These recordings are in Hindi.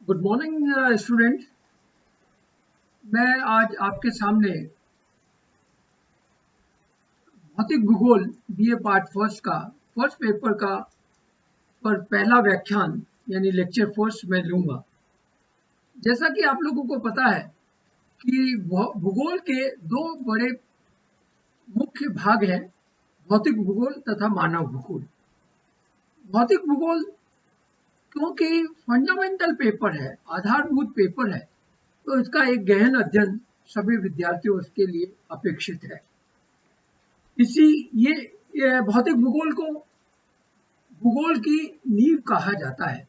Good morning student. मैं आज आपके सामने भौतिक भूगोल बीए पार्ट फर्स्ट का फर्स्ट पेपर का पर पहला व्याख्यान यानी लेक्चर फर्स्ट में लूंगा। जैसा कि आप लोगों को पता है कि भूगोल के दो बड़े मुख्य भाग हैं, भौतिक भूगोल तथा मानव भूगोल। भौतिक भूगोल क्योंकि फंडामेंटल पेपर है, आधारभूत पेपर है, तो इसका एक गहन अध्ययन सभी विद्यार्थियों के लिए अपेक्षित है। ये भौतिक भूगोल को भूगोल की नींव कहा जाता है,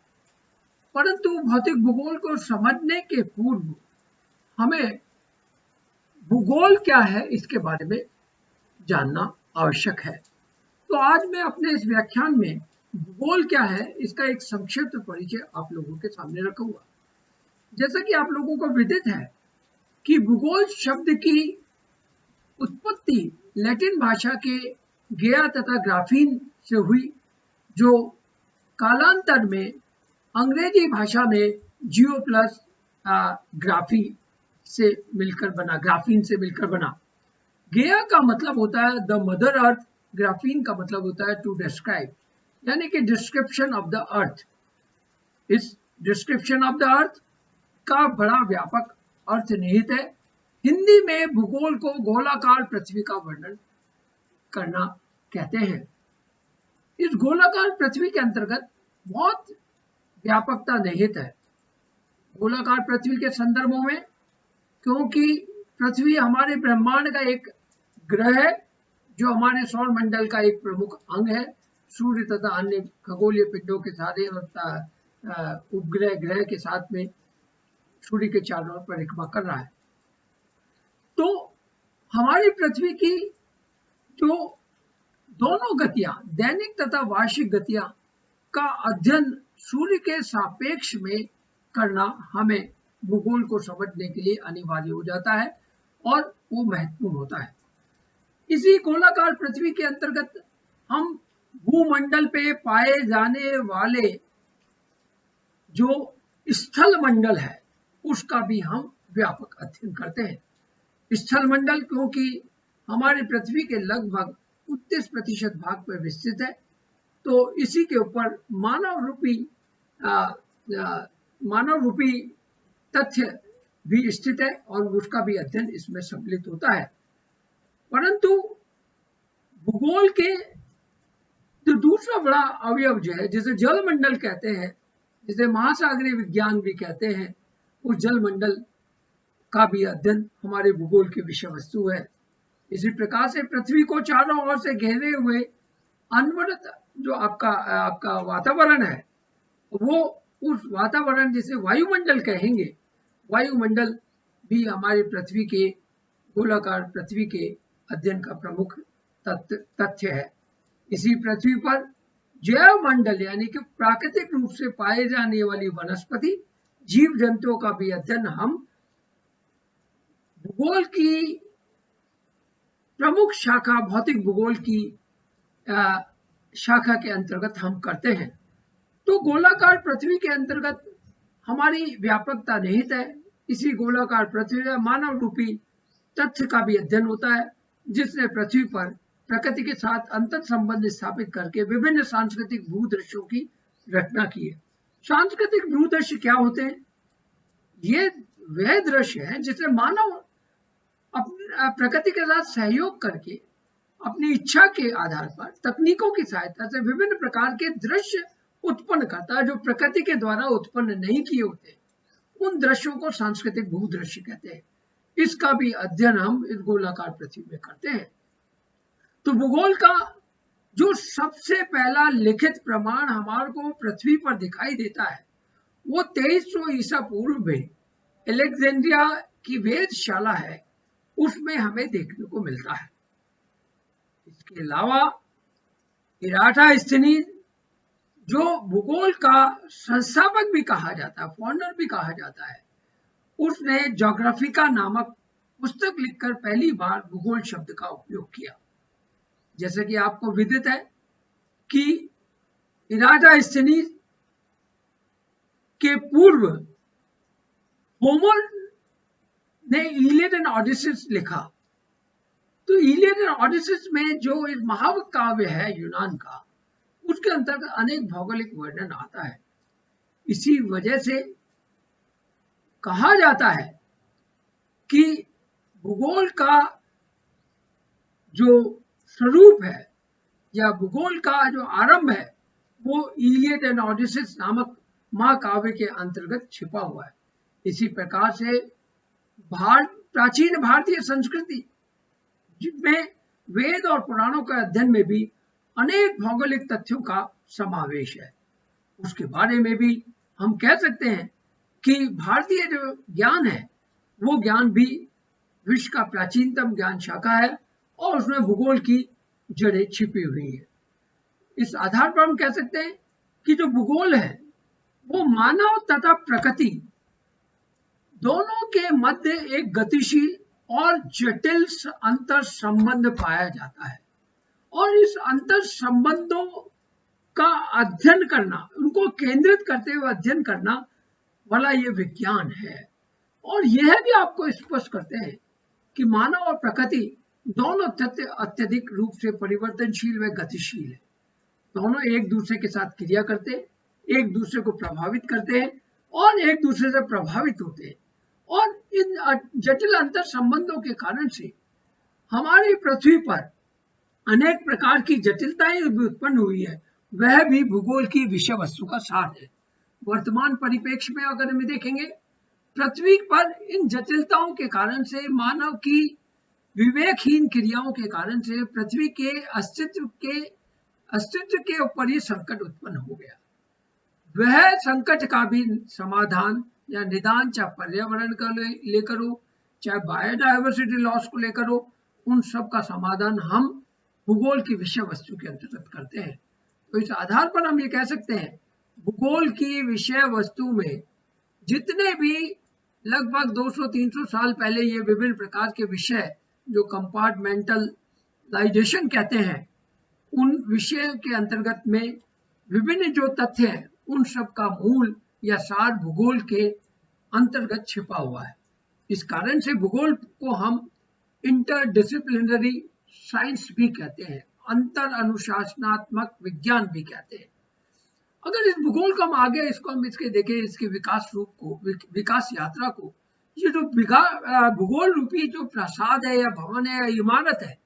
परंतु भौतिक भूगोल को समझने के पूर्व हमें भूगोल क्या है इसके बारे में जानना आवश्यक है। तो आज मैं अपने इस व्याख्यान में भूगोल क्या है इसका एक संक्षिप्त परिचय आप लोगों के सामने रखूंगा। जैसा कि आप लोगों को विदित है कि भूगोल शब्द की उत्पत्ति लैटिन भाषा के गेया तथा ग्राफीन से हुई, जो कालांतर में अंग्रेजी भाषा में जियो प्लस ग्राफी से मिलकर बना, ग्राफीन से मिलकर बना। गेया का मतलब होता है द मदर अर्थ, ग्राफीन का मतलब होता है टू डिस्क्राइब, यानी कि डिस्क्रिप्शन ऑफ द अर्थ। इस डिस्क्रिप्शन ऑफ द अर्थ का बड़ा व्यापक अर्थ निहित है। हिंदी में भूगोल को गोलाकार पृथ्वी का वर्णन करना कहते हैं। इस गोलाकार पृथ्वी के अंतर्गत बहुत व्यापकता निहित है। गोलाकार पृथ्वी के संदर्भों में, क्योंकि पृथ्वी हमारे ब्रह्मांड का एक ग्रह है जो हमारे सौर मंडल का एक प्रमुख अंग है, सूर्य तथा अन्य खगोलीय पिंडों के सारे और उपग्रह ग्रह के साथ में सूर्य के चारों ओर परिक्रमा कर रहा है। तो हमारी पृथ्वी की जो दोनों गतियां, दैनिक तथा वार्षिक गतियां का अध्ययन सूर्य के सापेक्ष में करना हमें भूगोल को समझने के लिए अनिवार्य हो जाता है और वो महत्वपूर्ण होता है। इसी गोलाकार पृथ्वी के अंतर्गत हम भूमंडल पे पाए जाने वाले जो स्थल मंडल है उसका भी हम व्यापक अध्ययन करते हैं। स्थल मंडल क्योंकि हमारे पृथ्वी के लगभग 29% भाग पर विस्तृत है, तो इसी के ऊपर मानव रूपी तथ्य भी स्थित है और उसका भी अध्ययन इसमें सम्मिलित होता है। परंतु भूगोल के जो दूसरा बड़ा अवयव जो है, जिसे जल मंडल कहते हैं, जिसे महासागरीय विज्ञान भी कहते हैं, उस जल मंडल का भी अध्ययन हमारे भूगोल की विषय वस्तु है। इसी प्रकार से पृथ्वी को चारों ओर से घेरे हुए अनवरत जो आपका वातावरण है, वो उस वातावरण जिसे वायुमंडल कहेंगे, वायुमंडल भी हमारे पृथ्वी के गोलाकार पृथ्वी के अध्ययन का प्रमुख तथ्य है। इसी पृथ्वी पर जैव मंडल यानी कि प्राकृतिक रूप से पाए जाने वाली वनस्पति, जीव जंतुओं का भी अध्ययन हम भूगोल की प्रमुख शाखा भौतिक भूगोल की शाखा के अंतर्गत हम करते हैं। तो गोलाकार पृथ्वी के अंतर्गत हमारी व्यापकता निहित है। इसी गोलाकार पृथ्वी में मानव रूपी तथ्य का भी अध्ययन होता है, जिसने पृथ्वी पर प्रकृति के साथ अंतर संबंध स्थापित करके विभिन्न सांस्कृतिक भूदृश्यों की रचना की है। सांस्कृतिक भूदृश्य क्या होते हैं? ये वह दृश्य है जिसे मानव प्रकृति के साथ सहयोग करके अपनी इच्छा के आधार पर तकनीकों की सहायता से विभिन्न प्रकार के दृश्य उत्पन्न करता है, जो प्रकृति के द्वारा उत्पन्न नहीं किए होते। उन दृश्यों को सांस्कृतिक भूदृश्य कहते हैं। इसका भी अध्ययन हम इस गोलाकार पृथ्वी में करते हैं। तो भूगोल का जो सबसे पहला लिखित प्रमाण हमारे को पृथ्वी पर दिखाई देता है, वो 2300 ईसा पूर्व में अलेक्जेंड्रिया की वेधशाला है, उसमें हमें देखने को मिलता है। इसके अलावा इराटोस्थेनीज, जो भूगोल का संस्थापक भी कहा जाता है, फाउंडर भी कहा जाता है, उसने ज्योग्राफिका नामक पुस्तक लिखकर पहली बार भूगोल शब्द का उपयोग किया। जैसे कि आपको विदित है कि इराटोस्थेनीज के पूर्व होमर ने इलियड एंड ओडिसीज लिखा, तो इलियड एंड ओडिसीज में जो एक महाकाव्य है यूनान का, उसके अंतर्गत अनेक भौगोलिक वर्णन आता है। इसी वजह से कहा जाता है कि भूगोल का जो स्वरूप है या भूगोल का जो आरंभ है वो इलियड एंड ओडिसीज नामक महाकाव्य के अंतर्गत छिपा हुआ है। इसी प्रकार से प्राचीन भारतीय संस्कृति जिसमें वेद और पुराणों के अध्ययन में भी अनेक भौगोलिक तथ्यों का समावेश है, उसके बारे में भी हम कह सकते हैं कि भारतीय जो ज्ञान है वो ज्ञान भी विश्व का प्राचीनतम ज्ञान शाखा है और उसमें भूगोल की जड़ें छिपी हुई है। इस आधार पर हम कह सकते हैं कि जो भूगोल है वो मानव तथा प्रकृति दोनों के मध्य एक गतिशील और जटिल अंतर संबंध पाया जाता है, और इस अंतर संबंधों का अध्ययन करना, उनको केंद्रित करते हुए अध्ययन करना वाला ये विज्ञान है। और यह भी आपको स्पष्ट करते हैं कि मानव और प्रकृति दोनों तथ्य अत्यधिक रूप से परिवर्तनशील व गतिशील है। दोनों एक दूसरे के साथ क्रिया करते, एक दूसरे को प्रभावित करते हैं और एक दूसरे से प्रभावित होते हैं, और इन जटिल अंतर संबंधों के कारण से हमारी पृथ्वी पर अनेक प्रकार की जटिलताएं भी उत्पन्न हुई है। वह भी भूगोल की विषय वस्तु का सार है। वर्तमान परिप्रेक्ष्य में अगर हम देखेंगे, पृथ्वी पर इन जटिलताओं के कारण से, मानव की विवेकहीन क्रियाओं के कारण से पृथ्वी के अस्तित्व के ऊपर ही संकट उत्पन्न हो गया। वह संकट का भी समाधान या निदान, चाहे पर्यावरण का लेकर हो, चाहे बायोडायवर्सिटी लॉस को लेकर हो, उन सब का समाधान हम भूगोल की विषय वस्तु के अंतर्गत करते हैं। तो इस आधार पर हम ये कह सकते हैं, भूगोल की विषय वस्तु में जितने भी लगभग 200-300 साल पहले ये विभिन्न प्रकार के विषय जो कंपार्टमेंटलाइजेशन कहते हैं, उन विषय के अंतर्गत में विभिन्न जो तथ्य हैं उन सब का मूल या सार भूगोल के अंतर्गत छिपा हुआ है। इस कारण से भूगोल को हम इंटरडिसिप्लिनरी साइंस भी कहते हैं, अंतर अनुशासनात्मक विज्ञान भी कहते हैं। अगर इस भूगोल को हम आगे इसके देखें, इसके विकास रूप को, विकास यात्रा को, ये जो भूगोल रूपी जो प्रासाद है या भवन है या इमारत है,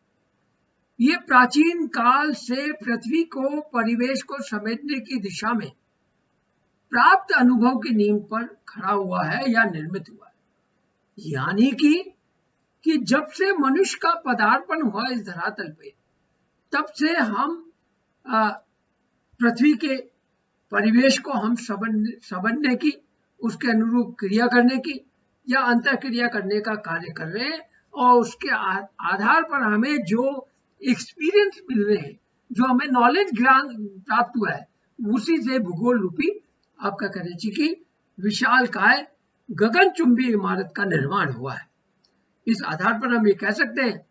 ये प्राचीन काल से पृथ्वी को, परिवेश को समेटने की दिशा में प्राप्त अनुभव की नींव पर खड़ा हुआ है या निर्मित हुआ है। यानी कि जब से मनुष्य का पदार्पण हुआ इस धरातल पे, तब से हम पृथ्वी के परिवेश को हम समझने की, उसके अनुरूप क्रिया करने की या अंतर क्रिया करने का कार्य कर रहे हैं, और उसके आधार पर हमें जो एक्सपीरियंस मिल रहे हैं, जो हमें नॉलेज ज्ञान प्राप्त हुआ है, उसी से भूगोल रूपी आपका करेची की विशालकाय गगनचुंबी इमारत का निर्माण हुआ है। इस आधार पर हम ये कह सकते हैं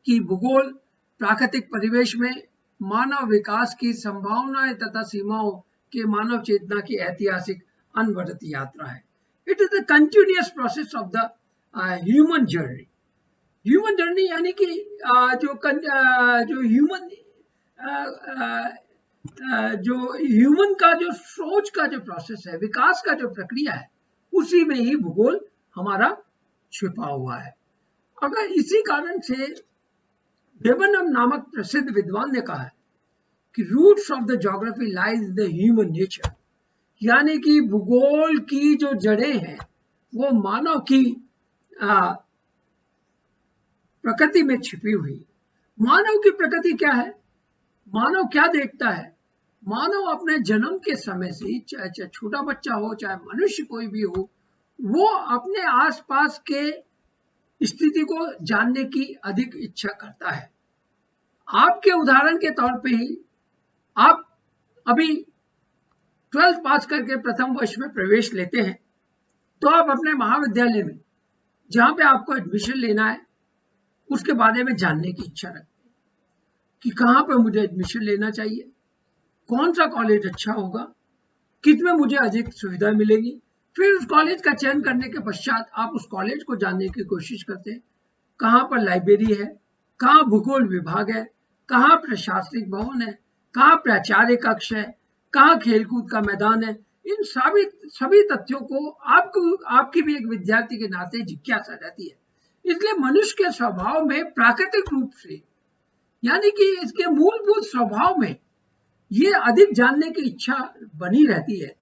कि भूगोल प्राकृतिक परिवेश में मानव विकास की संभावनाएं तथा सीमाओं के मानव चेतना की ऐतिहासिक अनवरत यात्रा है। It is the continuous process of the human journey. Human journey यानी कि जो ह्यूमन का जो सोच का जो प्रोसेस है, विकास का जो प्रक्रिया है, उसी में ही भूगोल हमारा छिपा हुआ है। अगर इसी कारण से डेबनम नामक प्रसिद्ध विद्वान ने कहा है कि roots of the geography lies in the human nature, यानी कि भूगोल की जो जड़ें हैं वो मानव की प्रकृति में छिपी हुई। मानव की प्रकृति क्या है? मानव क्या देखता है? मानव अपने जन्म के समय से, चाहे छोटा बच्चा हो, चाहे मनुष्य कोई भी हो, वो अपने आसपास के स्थिति को जानने की अधिक इच्छा करता है। आपके उदाहरण के तौर पे ही आप अभी 12th पास करके प्रथम वर्ष में प्रवेश लेते हैं, तो आप अपने महाविद्यालय में जहां पे आपको एडमिशन लेना है उसके बारे में जानने की इच्छा रखते हैं कि कहाँ पे मुझे एडमिशन लेना चाहिए, कौन सा कॉलेज अच्छा होगा, कितने मुझे अधिक सुविधा मिलेगी, फिर उस कॉलेज का चयन करने के पश्चात आप उस कॉलेज को जानने की कोशिश करते हैं, कहाँ पर लाइब्रेरी है, कहाँ भूगोल विभाग है, कहाँ प्रशासनिक भवन है, कहाँ प्राचार्य कक्ष है, कहाँ खेलकूद का मैदान है। इन सभी तथ्यों को आपकी भी एक विद्यार्थी के नाते जिज्ञासा रहती है। इसलिए मनुष्य के स्वभाव में प्राकृतिक रूप से, यानी कि इसके मूलभूत स्वभाव में ये अधिक जानने की इच्छा बनी रहती है।